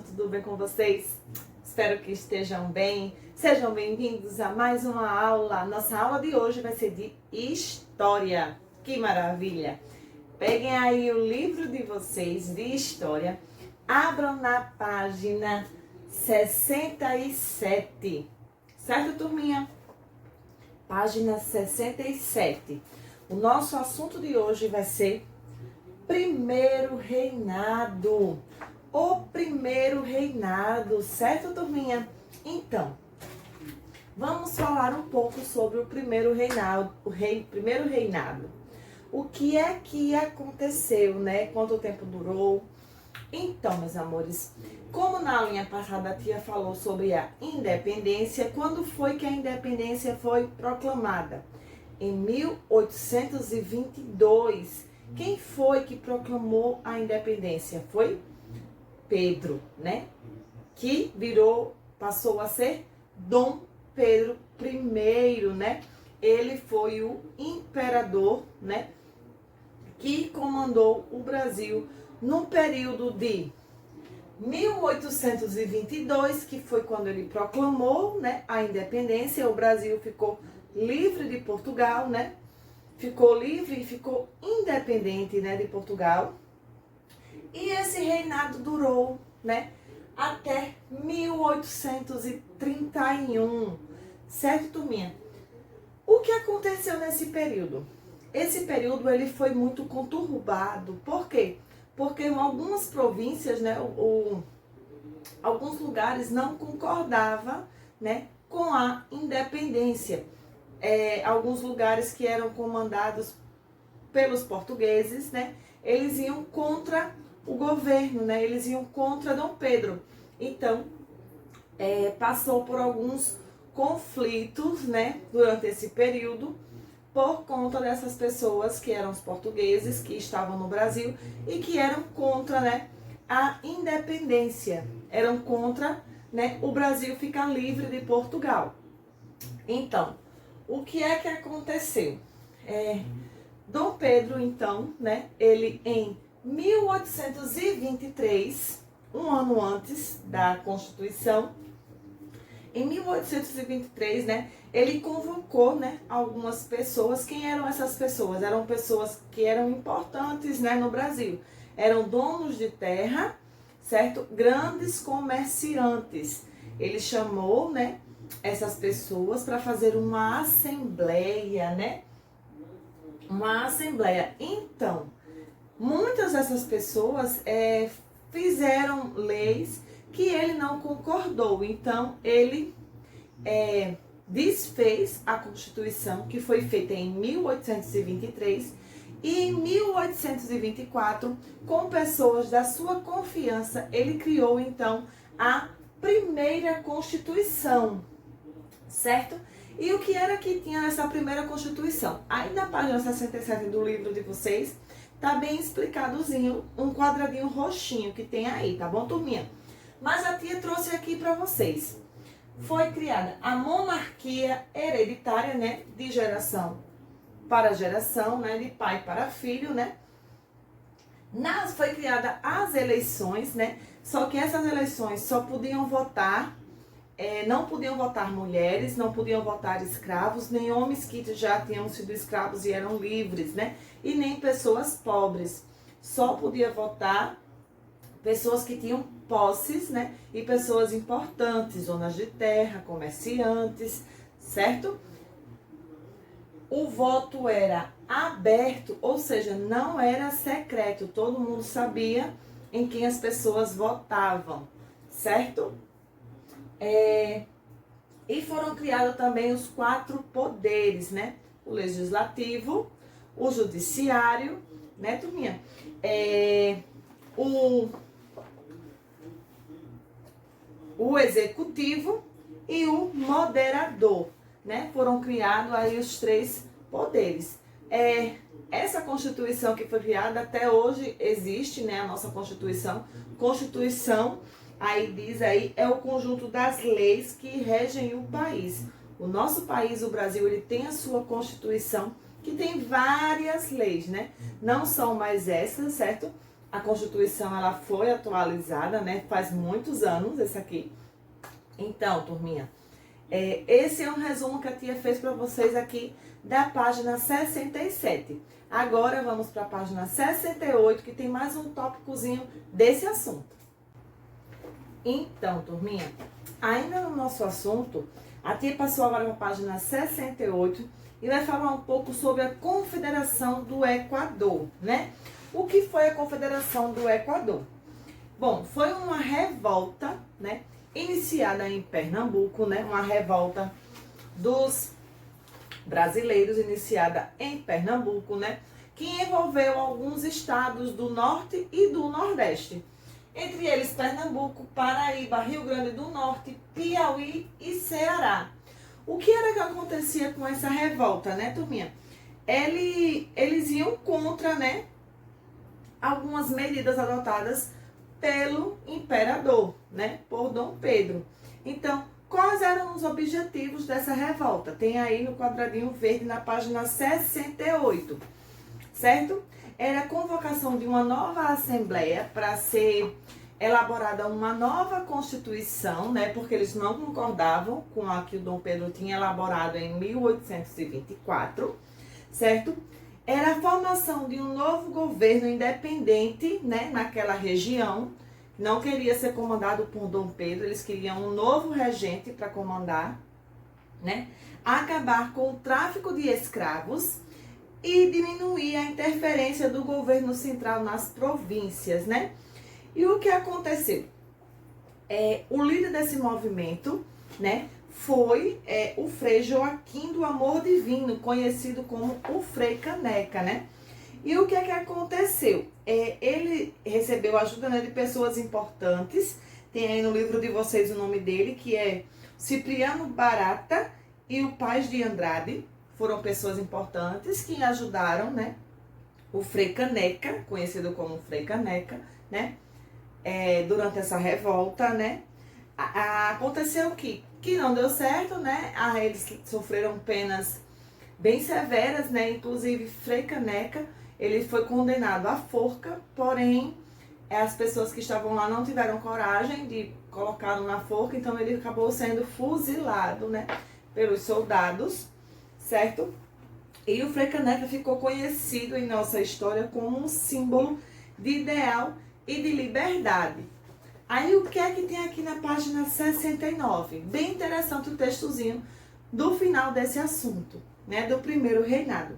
tudo bem com vocês? Espero que estejam bem. Sejam bem-vindos a mais uma aula. Nossa aula de hoje vai ser de História. Que maravilha! Peguem aí o livro de vocês de História, abram na página 67, certo, turminha? Página 67. O nosso assunto de hoje vai ser Primeiro Reinado. O Primeiro Reinado, certo, turminha? Então, vamos falar um pouco sobre o Primeiro Reinado, Primeiro Reinado. O que é que aconteceu, né? Quanto tempo durou? Então, meus amores, como na aulinha passada a tia falou sobre a independência, quando foi que a independência foi proclamada? Em 1822. Quem foi que proclamou a independência? Foi Pedro, né? Que passou a ser Dom Pedro I, né? Ele foi o imperador, né? Que comandou o Brasil no período de 1822, que foi quando ele proclamou, né, a independência. O Brasil ficou livre de Portugal, né? Ficou livre e ficou independente, né, de Portugal. E esse reinado durou, né, até 1831, certo, turminha? O que aconteceu nesse período? Esse período ele foi muito conturbado. Por quê? Porque em algumas províncias, né, alguns lugares não concordavam, né, com a independência. Alguns lugares que eram comandados pelos portugueses, né, eles iam contra o governo, né, eles iam contra Dom Pedro. Então, passou por alguns conflitos, né, durante esse período, por conta dessas pessoas que eram os portugueses, que estavam no Brasil e que eram contra, né, a independência, eram contra, né, o Brasil ficar livre de Portugal. Então, o que é que aconteceu? Dom Pedro, então, né, ele em 1823, um ano antes da Constituição, em 1823, né, ele convocou, né, algumas pessoas. Quem eram essas pessoas? Eram pessoas que eram importantes, né, no Brasil. Eram donos de terra, certo? Grandes comerciantes. Ele chamou, né, essas pessoas para fazer uma assembleia, né? Uma assembleia. Então, muitas dessas pessoas fizeram leis que ele não concordou. Então, ele desfez a Constituição, que foi feita em 1823, e em 1824, com pessoas da sua confiança, ele criou, então, a primeira Constituição, certo? E o que era que tinha nessa primeira Constituição? Aí na página 67 do livro de vocês, tá bem explicadozinho, um quadradinho roxinho que tem aí, tá bom, turminha? Mas a tia trouxe aqui para vocês. Foi criada a monarquia hereditária, né, de geração para geração, né, de pai para filho, né? Foi criada as eleições, né? Só que essas eleições só podiam votar, não podiam votar mulheres, não podiam votar escravos, nem homens que já tinham sido escravos e eram livres, né? E nem pessoas pobres. Só podia votar pessoas que tinham posses, né? E pessoas importantes, donas de terra, comerciantes, certo? O voto era aberto, ou seja, não era secreto. Todo mundo sabia em quem as pessoas votavam, certo? E foram criados também os 4 poderes, né? O legislativo, o judiciário, né, turminha? O executivo e o moderador, né? Foram criados aí os 3 poderes. Essa Constituição que foi criada até hoje existe, né? A nossa Constituição. Constituição, aí diz aí, é o conjunto das leis que regem o país. O nosso país, o Brasil, ele tem a sua Constituição, que tem várias leis, né? Não são mais essas, certo? A Constituição ela foi atualizada, né? Faz muitos anos esse aqui. Então, turminha, esse é um resumo que a tia fez para vocês aqui da página 67. Agora vamos para a página 68, que tem mais um tópicozinho desse assunto. Então, turminha, ainda no nosso assunto, a tia passou agora para a página 68 e vai falar um pouco sobre a Confederação do Equador, né? O que foi a Confederação do Equador? Bom, foi uma revolta, né? Iniciada em Pernambuco, né? Uma revolta dos brasileiros, iniciada em Pernambuco, né? Que envolveu alguns estados do norte e do nordeste. Entre eles Pernambuco, Paraíba, Rio Grande do Norte, Piauí e Ceará. O que era que acontecia com essa revolta, né, turminha? Eles iam contra, né, algumas medidas adotadas pelo imperador, né, por Dom Pedro. Então, quais eram os objetivos dessa revolta? Tem aí no quadradinho verde na página 68, certo? Era a convocação de uma nova assembleia para ser elaborada uma nova constituição, né? Porque eles não concordavam com a que o Dom Pedro tinha elaborado em 1824, certo? Era a formação de um novo governo independente, né? Naquela região. Não queria ser comandado por Dom Pedro, eles queriam um novo regente para comandar, né? Acabar com o tráfico de escravos e diminuir a interferência do governo central nas províncias, né? E o que aconteceu? O líder desse movimento, né, foi o Frei Joaquim do Amor Divino, conhecido como o Frei Caneca, né? E o que é que aconteceu? Ele recebeu ajuda, né, de pessoas importantes. Tem aí no livro de vocês o nome dele, que é Cipriano Barata e o Paz de Andrade. Foram pessoas importantes que ajudaram, né, o Frei Caneca, conhecido como Frei Caneca, né, durante essa revolta, né. Aconteceu que não deu certo, né, eles sofreram penas bem severas, né, inclusive Frei Caneca, ele foi condenado à forca, porém, as pessoas que estavam lá não tiveram coragem de colocá-lo na forca, então ele acabou sendo fuzilado, né, pelos soldados, certo? E o Frei Caneca ficou conhecido em nossa história como um símbolo de ideal e de liberdade. Aí o que é que tem aqui na página 69? Bem interessante o textozinho do final desse assunto, né, do primeiro reinado.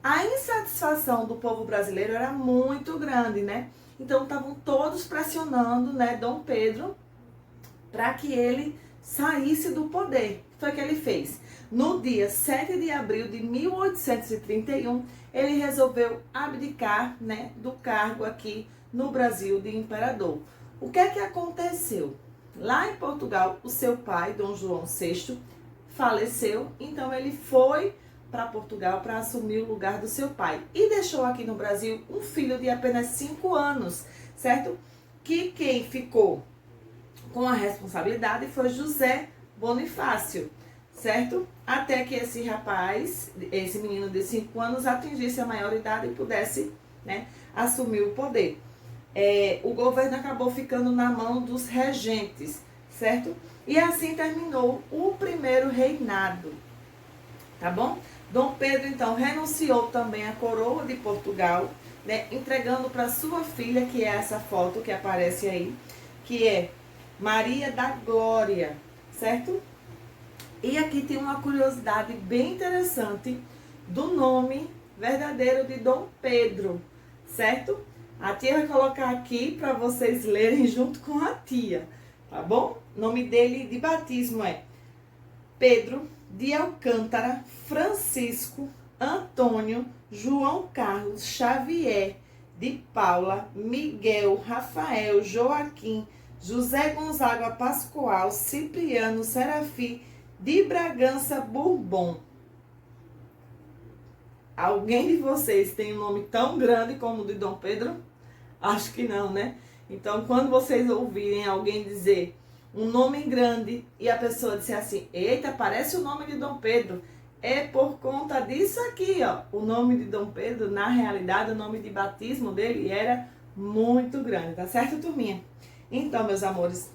A insatisfação do povo brasileiro era muito grande, né? Então estavam todos pressionando, né, Dom Pedro para que ele saísse do poder. O que foi que ele fez? No dia 7 de abril de 1831, ele resolveu abdicar, né, do cargo aqui no Brasil de imperador. O que é que aconteceu? Lá em Portugal, o seu pai, Dom João VI, faleceu, então ele foi para Portugal para assumir o lugar do seu pai. E deixou aqui no Brasil um filho de apenas 5 anos, certo? Que quem ficou com a responsabilidade foi José Bonifácio, certo? Até que esse rapaz, esse menino de 5 anos, atingisse a maioridade e pudesse, né, assumir o poder. O governo acabou ficando na mão dos regentes, certo? E assim terminou o primeiro reinado, tá bom? Dom Pedro, então, renunciou também à coroa de Portugal, né, entregando para sua filha, que é essa foto que aparece aí, que é Maria da Glória, certo? E aqui tem uma curiosidade bem interessante do nome verdadeiro de Dom Pedro, certo? A tia vai colocar aqui para vocês lerem junto com a tia, tá bom? O nome dele de batismo é Pedro de Alcântara Francisco Antônio João Carlos Xavier de Paula Miguel Rafael Joaquim José Gonzaga Pascoal Cipriano Serafim de Bragança Bourbon. Alguém de vocês tem um nome tão grande como o de Dom Pedro? Acho que não, né? Então, quando vocês ouvirem alguém dizer um nome grande e a pessoa disser assim, eita, parece o nome de Dom Pedro, é por conta disso aqui, ó. O nome de Dom Pedro, na realidade, o nome de batismo dele era muito grande, tá certo, turminha? Então, meus amores,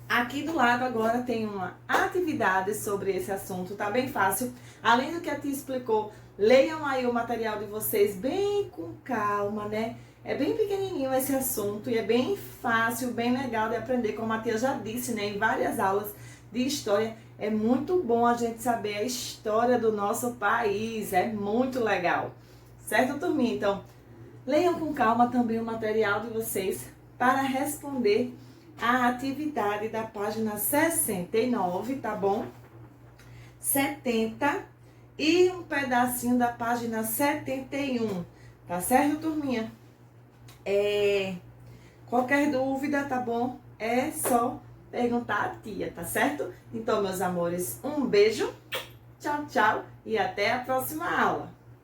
aqui do lado agora tem uma atividade sobre esse assunto, tá bem fácil. Além do que a tia explicou, leiam aí o material de vocês bem com calma, né? É bem pequenininho esse assunto e é bem fácil, bem legal de aprender, como a tia já disse, né? Em várias aulas de história, é muito bom a gente saber a história do nosso país, é muito legal. Certo, turminha? Então, leiam com calma também o material de vocês para responder a atividade da página 69, tá bom? 70 e um pedacinho da página 71, tá certo, turminha? Qualquer dúvida, tá bom? É só perguntar à tia, tá certo? Então, meus amores, um beijo, tchau, tchau e até a próxima aula.